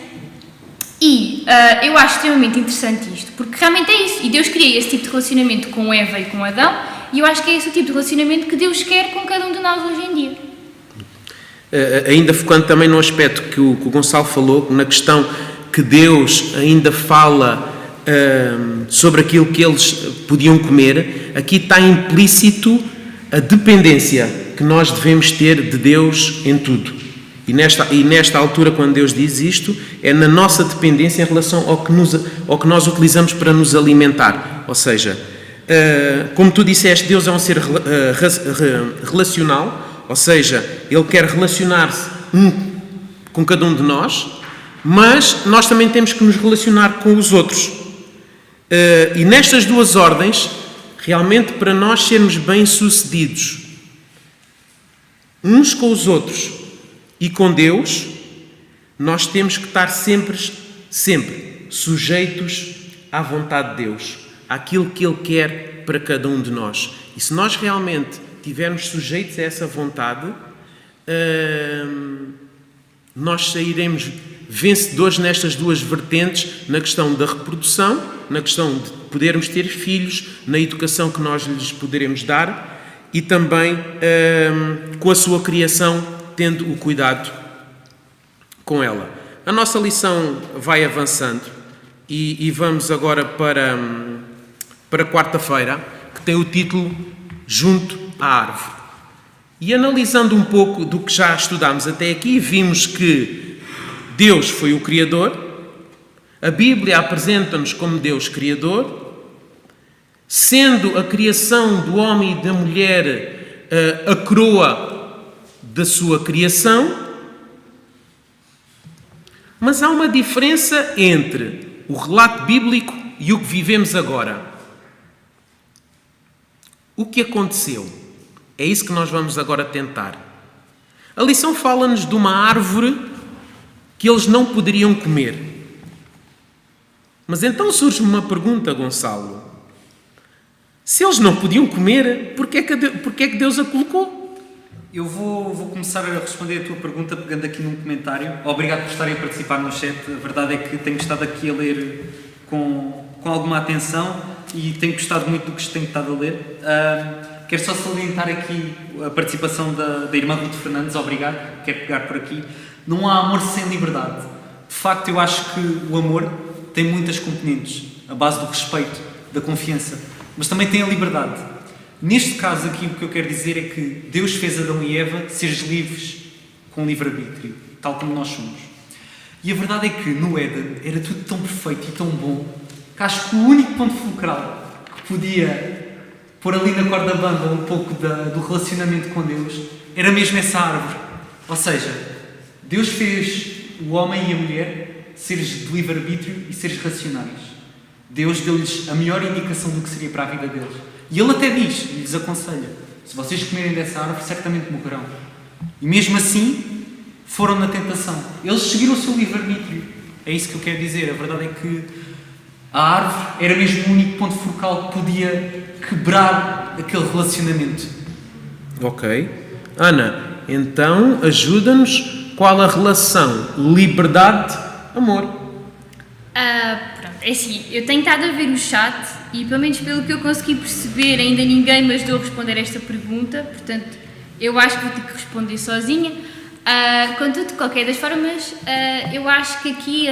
E eu acho extremamente interessante isto, porque realmente é isso. E Deus queria esse tipo de relacionamento com Eva e com Adão, e eu acho que é esse o tipo de relacionamento que Deus quer com cada um de nós hoje em dia. Ainda focando também no aspecto que o Gonçalo falou, na questão que Deus ainda fala sobre aquilo que eles podiam comer, aqui está implícito a dependência que nós devemos ter de Deus em tudo. E nesta altura, quando Deus diz isto, é na nossa dependência em relação ao que nós utilizamos para nos alimentar. Ou seja, como tu disseste, Deus é um ser relacional, ou seja, Ele quer relacionar-se com cada um de nós, mas nós também temos que nos relacionar com os outros. E nestas 2 ordens, realmente para nós sermos bem-sucedidos uns com os outros e com Deus, nós temos que estar sempre sujeitos à vontade de Deus, àquilo que Ele quer para cada um de nós. E se nós realmente estivermos sujeitos a essa vontade, nós sairemos vencedores nestas 2 vertentes, na questão da reprodução, na questão de podermos ter filhos, na educação que nós lhes poderemos dar e também com a sua criação, tendo o cuidado com ela. A nossa lição vai avançando e vamos agora para quarta-feira, que tem o título Junto à Árvore. E analisando um pouco do que já estudámos até aqui, vimos que Deus foi o Criador, a Bíblia apresenta-nos como Deus Criador, sendo a criação do homem e da mulher a coroa da sua criação, mas há uma diferença entre o relato bíblico e o que vivemos agora. O que aconteceu? É isso que nós vamos agora tentar. A lição fala-nos de uma árvore que eles não poderiam comer. Mas então surge-me uma pergunta, Gonçalo. Se eles não podiam comer, porquê é que Deus a colocou? Eu vou começar a responder a tua pergunta pegando aqui num comentário. Obrigado por estarem a participar no chat. A verdade é que tenho estado aqui a ler com alguma atenção e tenho gostado muito do que tenho estado a ler. Quero só salientar aqui a participação da irmã Ruth Fernandes. Obrigado. Quero pegar por aqui. Não há amor sem liberdade. De facto, eu acho que o amor tem muitas componentes. A base do respeito, da confiança. Mas também tem a liberdade. Neste caso aqui, o que eu quero dizer é que Deus fez Adão e Eva seres livres com livre-arbítrio, tal como nós somos. E a verdade é que no Éden era tudo tão perfeito e tão bom que acho que o único ponto fulcral que podia pôr ali na corda bamba um pouco do relacionamento com Deus era mesmo essa árvore. Ou seja, Deus fez o homem e a mulher seres de livre-arbítrio e seres racionais. Deus deu-lhes a melhor indicação do que seria para a vida deles. E Ele até diz, e lhes aconselha, se vocês comerem dessa árvore, certamente morrerão. E mesmo assim, foram na tentação. Eles seguiram o seu livre-arbítrio. É isso que eu quero dizer. A verdade é que a árvore era mesmo o único ponto focal que podia quebrar aquele relacionamento. Ok. Ana, então ajuda-nos. Qual a relação liberdade-amor? Pronto, é assim, eu tenho estado a ver o chat e, pelo menos pelo que eu consegui perceber, ainda ninguém me ajudou a responder esta pergunta, portanto, eu acho que vou ter que responder sozinha. Contudo, de qualquer das formas, eu acho que aqui,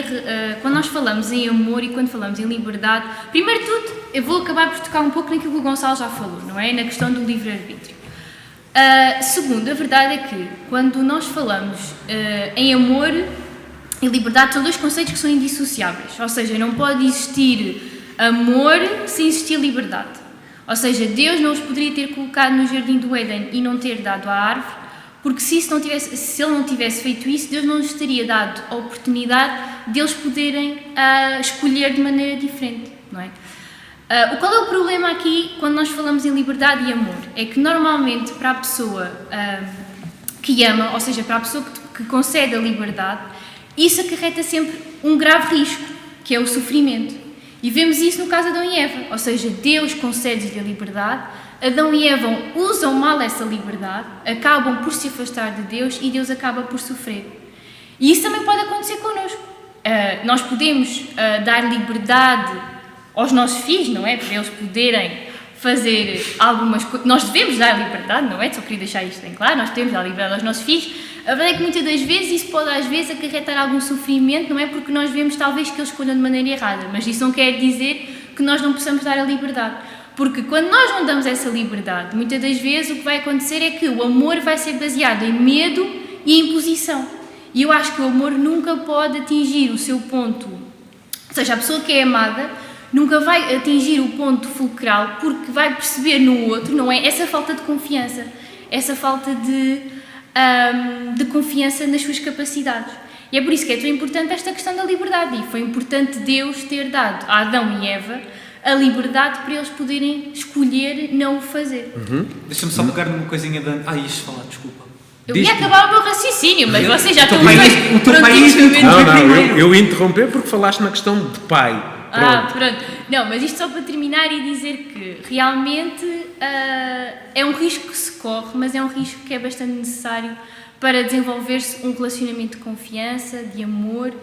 quando nós falamos em amor e quando falamos em liberdade, primeiro de tudo, eu vou acabar por tocar um pouco naquilo que o Gonçalo já falou, não é? Na questão do livre-arbítrio. Segundo, a verdade é que, quando nós falamos em amor e liberdade, são dois conceitos que são indissociáveis, ou seja, não pode existir amor sem existir liberdade. Ou seja, Deus não os poderia ter colocado no jardim do Éden e não ter dado a árvore, porque se Ele não tivesse feito isso, Deus não lhes teria dado a oportunidade de eles poderem escolher de maneira diferente, não é? Qual é o problema aqui quando nós falamos em liberdade e amor? É que normalmente para a pessoa que ama, ou seja, para a pessoa que concede a liberdade, isso acarreta sempre um grave risco, que é o sofrimento. E vemos isso no caso de Adão e Eva, ou seja, Deus concede-lhe a liberdade, Adão e Eva usam mal essa liberdade, acabam por se afastar de Deus e Deus acaba por sofrer. E isso também pode acontecer connosco. Nós podemos dar liberdade aos nossos filhos, não é? Para eles poderem fazer algumas coisas. Nós devemos dar liberdade, não é? Só queria deixar isto bem claro, nós devemos dar liberdade aos nossos filhos. A verdade é que muitas das vezes isso pode às vezes acarretar algum sofrimento, não é? Porque nós vemos talvez que eles escolham de maneira errada, mas isso não quer dizer que nós não possamos dar a liberdade. Porque quando nós não damos essa liberdade, muitas das vezes o que vai acontecer é que o amor vai ser baseado em medo e imposição. E eu acho que o amor nunca pode atingir o seu ponto, ou seja, a pessoa que é amada nunca vai atingir o ponto fulcral porque vai perceber no outro, não é? Essa falta de confiança, essa falta de confiança nas suas capacidades. E é por isso que é tão importante esta questão da liberdade. E foi importante Deus ter dado a Adão e Eva a liberdade para eles poderem escolher não o fazer. Deixa-me só pegar numa coisinha de... ias falar, desculpa. Eu ia acabar o meu raciocínio, mas vocês já estão o teu país eu interrompi porque falaste na questão de pai. Pronto. Não, mas isto só para terminar e dizer que realmente é um risco que se corre, mas é um risco que é bastante necessário para desenvolver-se um relacionamento de confiança, de amor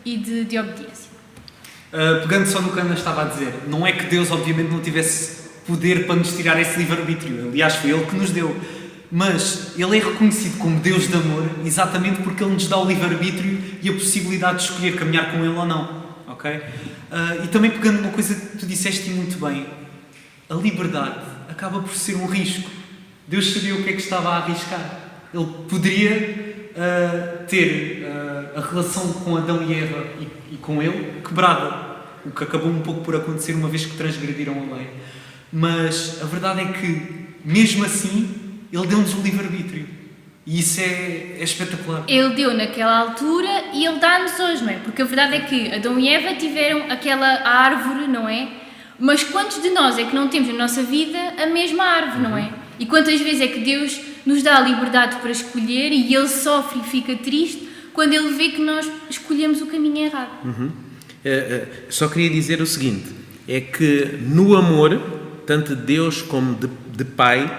e de obediência. Pegando só no que a Ana estava a dizer, não é que Deus obviamente não tivesse poder para nos tirar esse livre-arbítrio, aliás foi Ele que nos deu, mas Ele é reconhecido como Deus de amor exatamente porque Ele nos dá o livre-arbítrio e a possibilidade de escolher caminhar com Ele ou não, ok? E também pegando uma coisa que tu disseste muito bem, a liberdade acaba por ser um risco. Deus sabia o que é que estava a arriscar. Ele poderia ter a relação com Adão e Eva e com ele quebrada, o que acabou um pouco por acontecer uma vez que transgrediram a lei. Mas a verdade é que, mesmo assim, Ele deu-nos o livre-arbítrio. E isso é espetacular. Ele deu naquela altura e Ele dá-nos hoje, não é? Porque a verdade é que Adão e Eva tiveram aquela árvore, não é? Mas quantos de nós é que não temos na nossa vida a mesma árvore, não é? E quantas vezes é que Deus nos dá a liberdade para escolher e Ele sofre e fica triste quando Ele vê que nós escolhemos o caminho errado? Só queria dizer o seguinte, é que no amor, tanto de Deus como de Pai,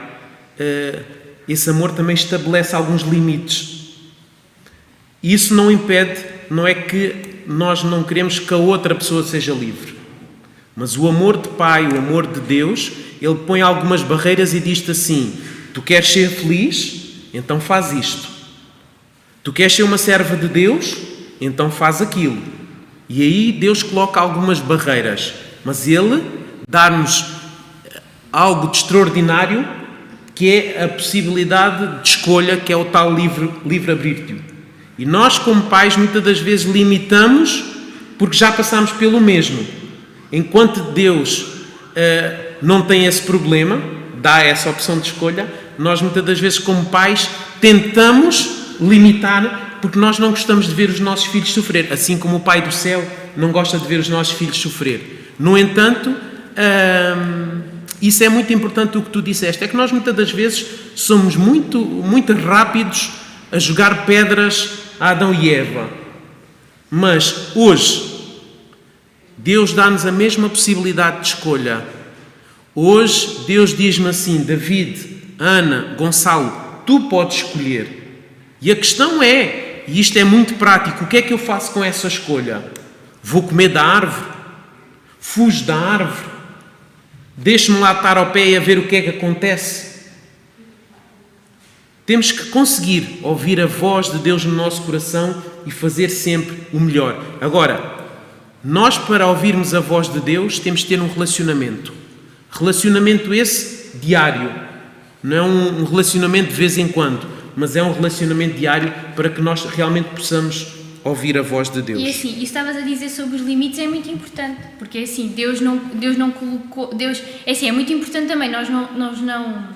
esse amor também estabelece alguns limites. Isso não impede, não é que nós não queremos que a outra pessoa seja livre. Mas o amor de Pai, o amor de Deus, Ele põe algumas barreiras e diz-te assim: tu queres ser feliz? Então faz isto. Tu queres ser uma serva de Deus? Então faz aquilo. E aí Deus coloca algumas barreiras, mas Ele dá-nos algo de extraordinário, que é a possibilidade de escolha, que é o tal livre-arbítrio. E nós, como pais, muitas das vezes limitamos porque já passamos pelo mesmo. Enquanto Deus não tem esse problema, dá essa opção de escolha, nós muitas das vezes, como pais, tentamos limitar porque nós não gostamos de ver os nossos filhos sofrer, assim como o Pai do Céu não gosta de ver os nossos filhos sofrer. No entanto, isso é muito importante o que tu disseste, é que nós muitas das vezes somos muito rápidos a jogar pedras a Adão e Eva. Mas hoje, Deus dá-nos a mesma possibilidade de escolha. Hoje, Deus diz-me assim: David, Ana, Gonçalo, tu podes escolher. E a questão é, e isto é muito prático, o que é que eu faço com essa escolha? Vou comer da árvore? Fujo da árvore? Deixo-me lá estar ao pé e a ver o que é que acontece? Temos que conseguir ouvir a voz de Deus no nosso coração e fazer sempre o melhor. Agora, nós, para ouvirmos a voz de Deus, temos de ter um relacionamento. Relacionamento esse diário. Não é um relacionamento de vez em quando, mas é um relacionamento diário para que nós realmente possamos ouvir a voz de Deus. E assim, e estavas a dizer sobre os limites, é muito importante, porque assim, Deus não colocou... é muito importante também, nós não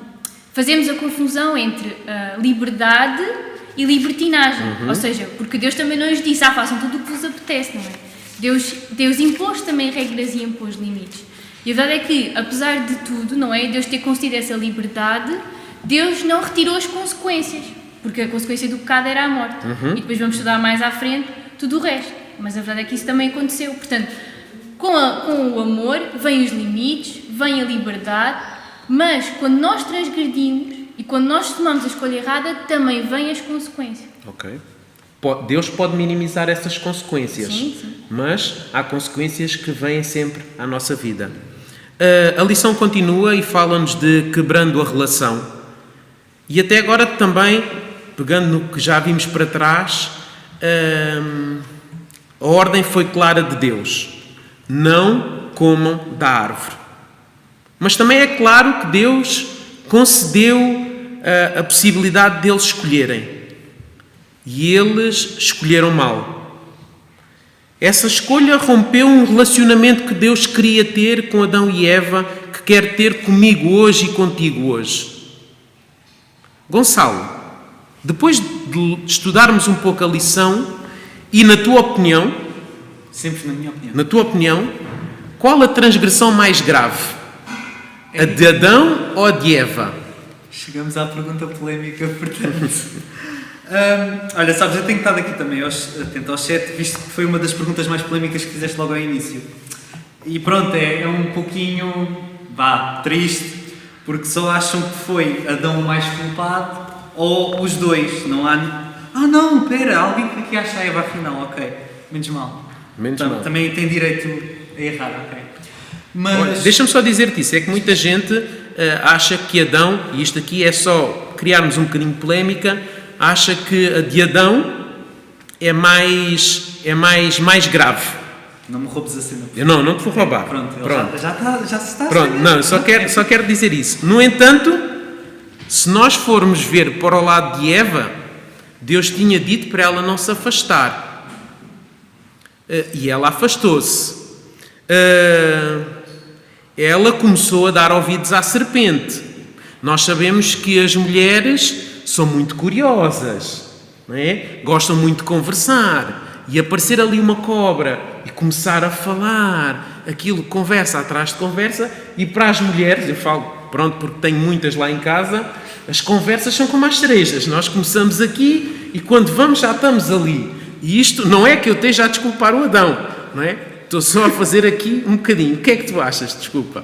fazemos a confusão entre liberdade e libertinagem. Ou seja, porque Deus também não nos disse: façam tudo o que vos apetece, não é? Deus impôs também regras e impôs limites. E a verdade é que, apesar de tudo, não é? Deus ter concedido essa liberdade, Deus não retirou as consequências. porque a consequência do pecado era a morte. E depois vamos estudar mais à frente tudo o resto. Mas a verdade é que isso também aconteceu. Portanto, com o amor vêm os limites, vem a liberdade, mas quando nós transgredimos e quando nós tomamos a escolha errada, também vêm as consequências. Ok. Deus pode minimizar essas consequências, Sim. mas há consequências que vêm sempre à nossa vida. A lição continua e fala-nos de quebrando a relação. E até agora também, pegando no que já vimos para trás, a ordem foi clara de Deus. Não comam da árvore. Mas também é claro que Deus concedeu a possibilidade deles escolherem. E eles escolheram mal. Essa escolha rompeu um relacionamento que Deus queria ter com Adão e Eva, que quer ter comigo hoje e contigo hoje. Gonçalo, depois de estudarmos um pouco a lição, e na tua opinião, Sempre na minha opinião. na tua opinião, qual a transgressão mais grave? A de Adão ou a de Eva? Chegamos à pergunta polémica, portanto. Olha, sabes, eu tenho estado aqui também atento ao chat, visto que foi uma das perguntas mais polémicas que fizeste logo ao início. E pronto, é um pouquinho, triste, porque só acham que foi Adão o mais culpado, ou os dois, não há... não, pera, alguém que aqui acha a Eva afinal, ok, menos mal. Mal. Também tem direito a errar, ok. Mas... Olha, deixa-me só dizer-te isso, é que muita gente acha que Adão, e isto aqui é só criarmos um bocadinho de polémica, acha que a de Adão é mais grave. Não me roubes a cena. Eu não te vou roubar. Pronto. Já se está a Pronto, saber. não, só quero dizer isso. No entanto, se nós formos ver para o lado de Eva, Deus tinha dito para ela não se afastar. E ela afastou-se. Ela começou a dar ouvidos à serpente. Nós sabemos que as mulheres são muito curiosas, não é? Gostam muito de conversar, e aparecer ali uma cobra e começar a falar, aquilo conversa atrás de conversa, e para as mulheres, eu falo, pronto, porque tenho muitas lá em casa, as conversas são como as cerejas, nós começamos aqui e quando vamos já estamos ali, e isto não é que eu esteja a desculpar o Adão, não é? Estou só a fazer aqui um bocadinho. O que é que tu achas? Desculpa.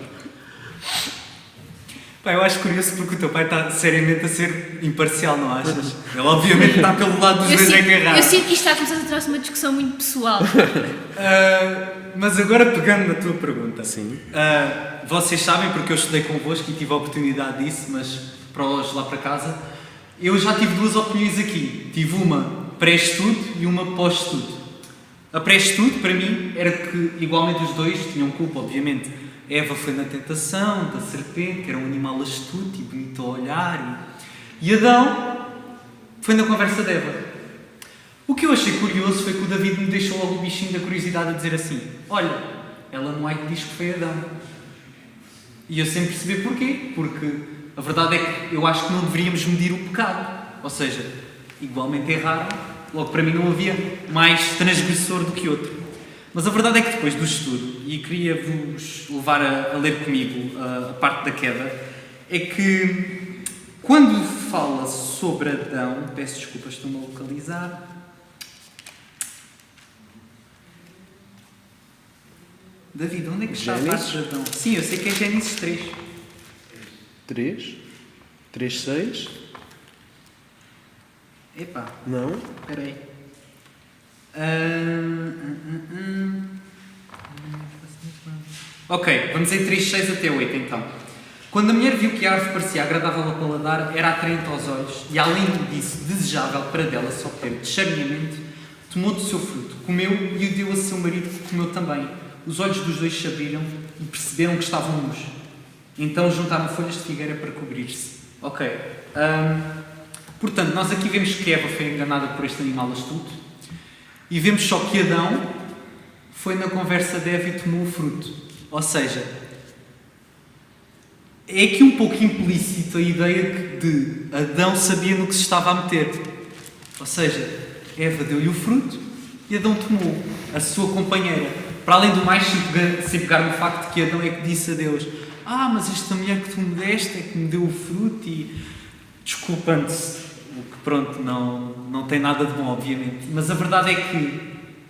Eu acho curioso porque o teu pai está seriamente a ser imparcial, não achas? Ele obviamente está pelo lado dos dois agarrados. Eu sinto que isto está a começar a tornar-se uma discussão muito pessoal. Mas agora pegando na tua pergunta. Sim. Vocês sabem, porque eu estudei convosco e tive a oportunidade disso, mas para hoje lá para casa, eu já tive duas opiniões aqui. Tive uma pré-estudo e uma pós-estudo. A pré-estudo, para mim, era que igualmente os dois tinham culpa, obviamente. Eva foi na tentação da serpente, que era um animal astuto e bonito a olhar. E Adão foi na conversa de Eva. O que eu achei curioso foi que o David me deixou logo o bichinho da curiosidade a dizer assim: olha, Ellen White diz que foi Adão. E eu sem perceber porquê. Porque a verdade é que eu acho que não deveríamos medir o pecado. Ou seja, igualmente erraram. Logo, para mim não havia mais transgressor do que outro. Mas a verdade é que depois do estudo, e queria-vos levar a ler comigo a parte da queda, é que quando fala sobre Adão, peço desculpas, estou-me a localizar. David, onde é que está a parte de Adão? Sim, eu sei que é Gênesis 3. 3? 3, 6? Epá, Não? espera aí. Ok, vamos em 3.6 até 8 então. Quando a mulher viu que a árvore parecia agradável ao paladar, era atraente aos olhos e, além disso, desejável para dela se obter descaradamente, tomou do seu fruto, comeu e o deu a seu marido, que comeu também. Os olhos dos dois se abriram e perceberam que estavam nus. Então juntaram folhas de figueira para cobrir-se. Ok. Portanto, nós aqui vemos que Eva foi enganada por este animal astuto e vemos só que Adão foi na conversa de Eva e tomou o fruto. Ou seja, é aqui um pouco implícito a ideia de Adão sabia no que se estava a meter. Ou seja, Eva deu-lhe o fruto e Adão tomou, a sua companheira. Para além do mais, sem pegar no facto de que Adão é que disse a Deus: mas esta mulher que tu me deste é que me deu o fruto e, desculpando-se, o que pronto, não tem nada de bom, obviamente. Mas a verdade é que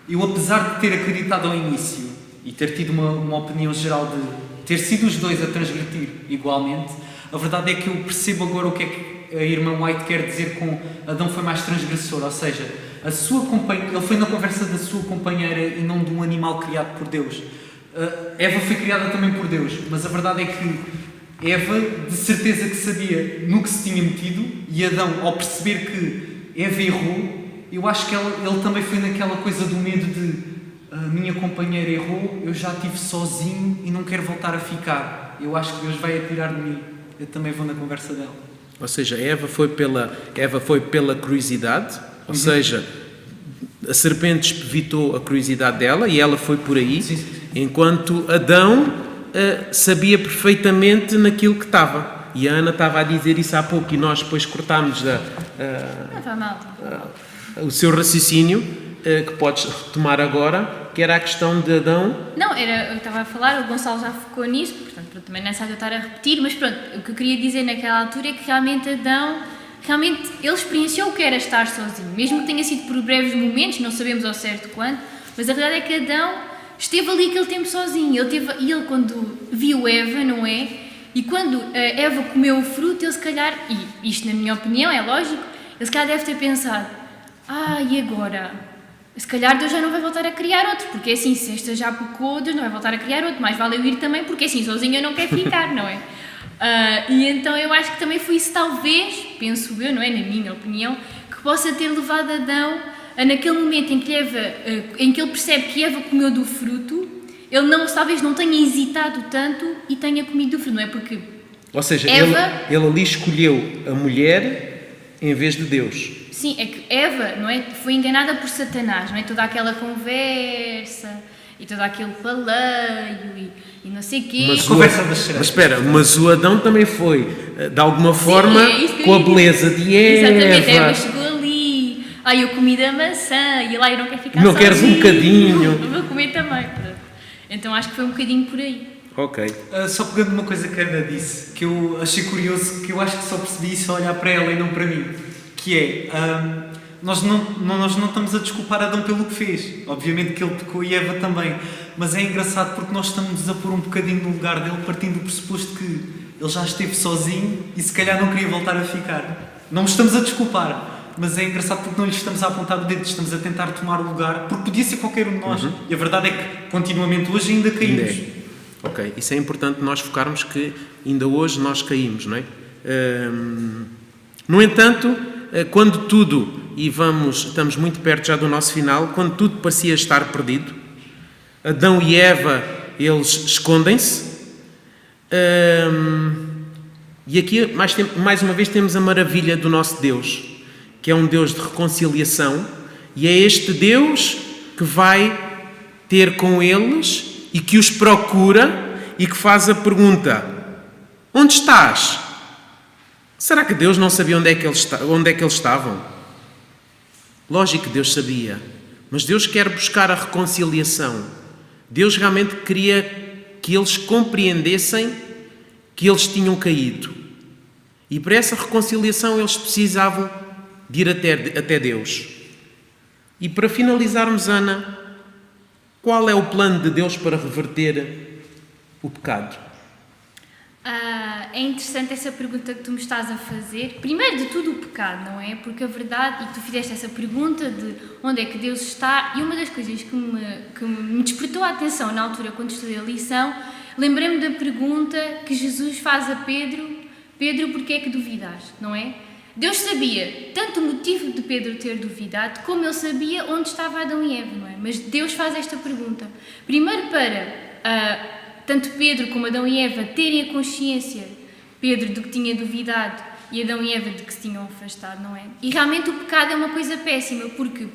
eu, apesar de ter acreditado ao início e ter tido uma opinião geral de ter sido os dois a transgredir igualmente, a verdade é que eu percebo agora o que é que a irmã White quer dizer com Adão foi mais transgressor, ou seja, a sua companheira, ele foi na conversa da sua companheira e não de um animal criado por Deus. Eva foi criada também por Deus, mas a verdade é que Eva de certeza que sabia no que se tinha metido, e Adão, ao perceber que Eva errou, eu acho que ele também foi naquela coisa do medo de a minha companheira errou, eu já estive sozinho e não quero voltar a ficar. Eu acho que Deus vai atirar de mim. Eu também vou na conversa dela. Ou seja, Eva foi pela curiosidade, ou seja, a serpente espevitou a curiosidade dela e ela foi por aí, Sim. enquanto Adão sabia perfeitamente naquilo que estava. E a Ana estava a dizer isso há pouco e nós depois cortámos Não está mal. o seu raciocínio, que podes retomar agora, que era a questão de Adão. Não, eu estava a falar, o Gonçalo já focou nisso, portanto pronto, também não é necessário eu estar a repetir, mas pronto, o que eu queria dizer naquela altura é que realmente Adão, ele experienciou o que era estar sozinho, mesmo que tenha sido por breves momentos, não sabemos ao certo quando, mas a verdade é que Adão esteve ali aquele tempo sozinho, ele quando viu Eva, não é? E quando Eva comeu o fruto, ele se calhar, e isto na minha opinião é lógico, ele se calhar deve ter pensado, e agora? Se calhar Deus já não vai voltar a criar outro, porque assim, se esta já pecou, Deus não vai voltar a criar outro, mais vale eu ir também, porque assim, sozinho eu não quero ficar, não é? E então eu acho que também foi isso, talvez, penso eu, não é, na minha opinião, que possa ter levado Adão, naquele momento em que ele percebe que Eva comeu do fruto, ele talvez não tenha hesitado tanto e tenha comido do fruto, não é? Porque Ou seja, Eva, ele ali escolheu a mulher em vez de Deus. Sim, é que Eva, não é, foi enganada por Satanás, não é? Toda aquela conversa e todo aquele paleio e não sei o quê. Mas espera, mas o Adão também foi, de alguma forma, com a beleza de Eva. Exatamente, Eva chegou ali, eu comi da maçã e lá eu não quero ficar não sozinho. queres um bocadinho? Vou comer também. Pronto. Então acho que foi um bocadinho por aí. Ok. Só pegando uma coisa que a Ana disse, que eu achei curioso, que eu acho que só percebi isso a olhar para ela e não para mim, que é, nós não estamos a desculpar Adão pelo que fez, obviamente que ele pecou e Eva também, mas é engraçado porque nós estamos a pôr um bocadinho no lugar dele, partindo do pressuposto que ele já esteve sozinho e se calhar não queria voltar a ficar. Não o estamos a desculpar, mas é engraçado porque não lhe estamos a apontar o dedo, estamos a tentar tomar o lugar, porque podia ser qualquer um de nós, e a verdade é que continuamente hoje ainda caímos. Ok, isso é importante nós focarmos que ainda hoje nós caímos, não é? No entanto, quando tudo, e estamos muito perto já do nosso final, quando tudo parecia estar perdido, Adão e Eva, eles escondem-se, e aqui mais uma vez temos a maravilha do nosso Deus, que é um Deus de reconciliação, e é este Deus que vai ter com eles e que os procura e que faz a pergunta: onde estás? Será que Deus não sabia onde é que eles estavam? Lógico que Deus sabia, mas Deus quer buscar a reconciliação. Deus realmente queria que eles compreendessem que eles tinham caído. E para essa reconciliação eles precisavam de ir até Deus. E para finalizarmos, Ana, qual é o plano de Deus para reverter o pecado? É interessante essa pergunta que tu me estás a fazer. Primeiro de tudo o pecado, não é? Porque a verdade, e tu fizeste essa pergunta de onde é que Deus está, e uma das coisas que me despertou a atenção na altura quando estudei a lição, lembrei-me da pergunta que Jesus faz a Pedro: Pedro, porquê é que duvidaste, não é? Deus sabia tanto o motivo de Pedro ter duvidado, como ele sabia onde estava Adão e Eva, não é? Mas Deus faz esta pergunta, primeiro para tanto Pedro como Adão e Eva terem a consciência, Pedro de que tinha duvidado e Adão e Eva de que se tinham afastado, não é? E realmente o pecado é uma coisa péssima, porque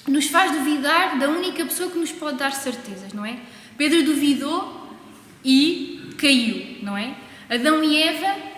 nos faz duvidar da única pessoa que nos pode dar certezas, não é? Pedro duvidou e caiu, não é? Adão e Eva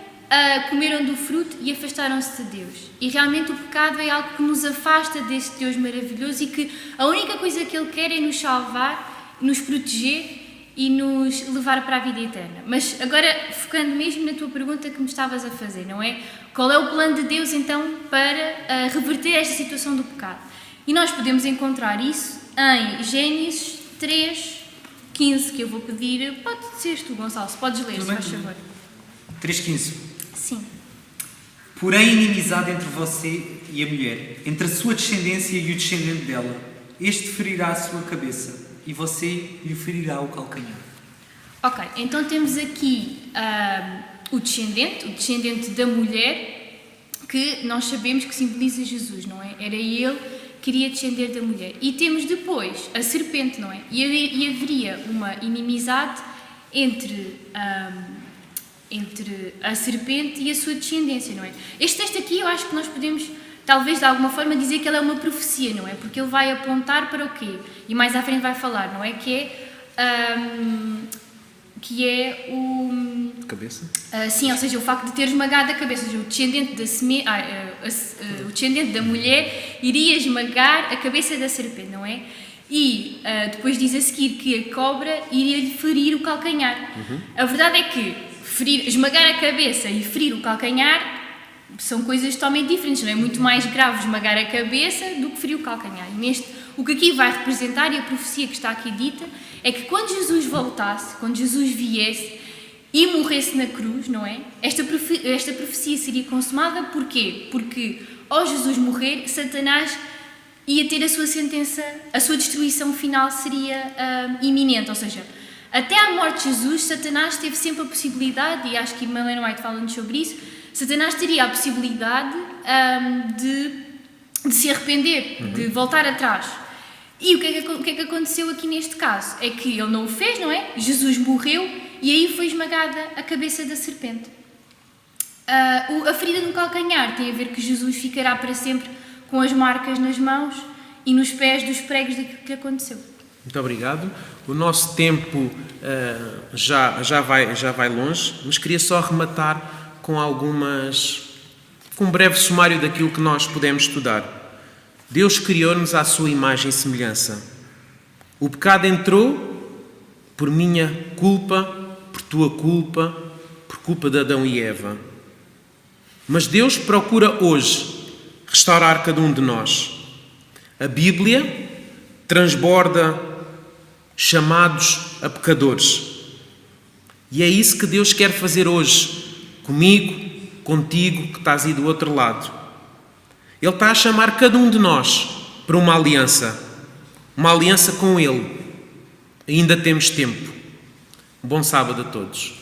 comeram do fruto e afastaram-se de Deus. E realmente o pecado é algo que nos afasta desse Deus maravilhoso e que a única coisa que Ele quer é nos salvar, nos proteger e nos levar para a vida eterna. Mas agora, focando mesmo na tua pergunta que me estavas a fazer, não é? Qual é o plano de Deus, então, para reverter esta situação do pecado? E nós podemos encontrar isso em Gênesis 3:15, que eu vou pedir. Pode ser tu, Gonçalo, se podes ler, se faz favor. 3:15. Sim. Porém, inimizade entre você e a mulher, entre a sua descendência e o descendente dela. Este ferirá a sua cabeça e você lhe ferirá o calcanhar. Ok, então temos aqui o descendente da mulher, que nós sabemos que simboliza Jesus, não é? Era ele que iria descender da mulher. E temos depois a serpente, não é? E haveria uma inimizade entre a serpente e a sua descendência, não é? Este texto aqui eu acho que nós podemos, talvez de alguma forma, dizer que ele é uma profecia, não é? Porque ele vai apontar para o quê? E mais à frente vai falar, não é? Que é o... Cabeça? Sim, ou seja, o facto de ter esmagado a cabeça, ou seja, o descendente da mulher iria esmagar a cabeça da serpente, não é? E depois diz a seguir que a cobra iria-lhe ferir o calcanhar. A verdade é que esmagar a cabeça e ferir o calcanhar são coisas totalmente diferentes, não é? Muito mais grave esmagar a cabeça do que ferir o calcanhar. E o que aqui vai representar, e a profecia que está aqui dita, é que quando Jesus voltasse, quando Jesus viesse e morresse na cruz, não é? Esta profecia seria consumada, porquê? Porque ao Jesus morrer, Satanás ia ter a sua sentença, a sua destruição final seria iminente, ou seja, até à morte de Jesus, Satanás teve sempre a possibilidade, e acho que Ellen White fala-nos sobre isso, Satanás teria a possibilidade de se arrepender, de voltar atrás. E o que é que aconteceu aqui neste caso? É que ele não o fez, não é? Jesus morreu e aí foi esmagada a cabeça da serpente. A ferida no calcanhar tem a ver que Jesus ficará para sempre com as marcas nas mãos e nos pés dos pregos daquilo que aconteceu. Muito obrigado. O nosso tempo já vai longe, mas queria só rematar com um breve sumário daquilo que nós podemos estudar. Deus criou-nos à sua imagem e semelhança. O pecado entrou por minha culpa, por tua culpa, por culpa de Adão e Eva. Mas Deus procura hoje restaurar cada um de nós. A Bíblia transborda chamados a pecadores. E é isso que Deus quer fazer hoje, comigo, contigo, que estás aí do outro lado. Ele está a chamar cada um de nós para uma aliança com Ele. Ainda temos tempo. Um bom sábado a todos.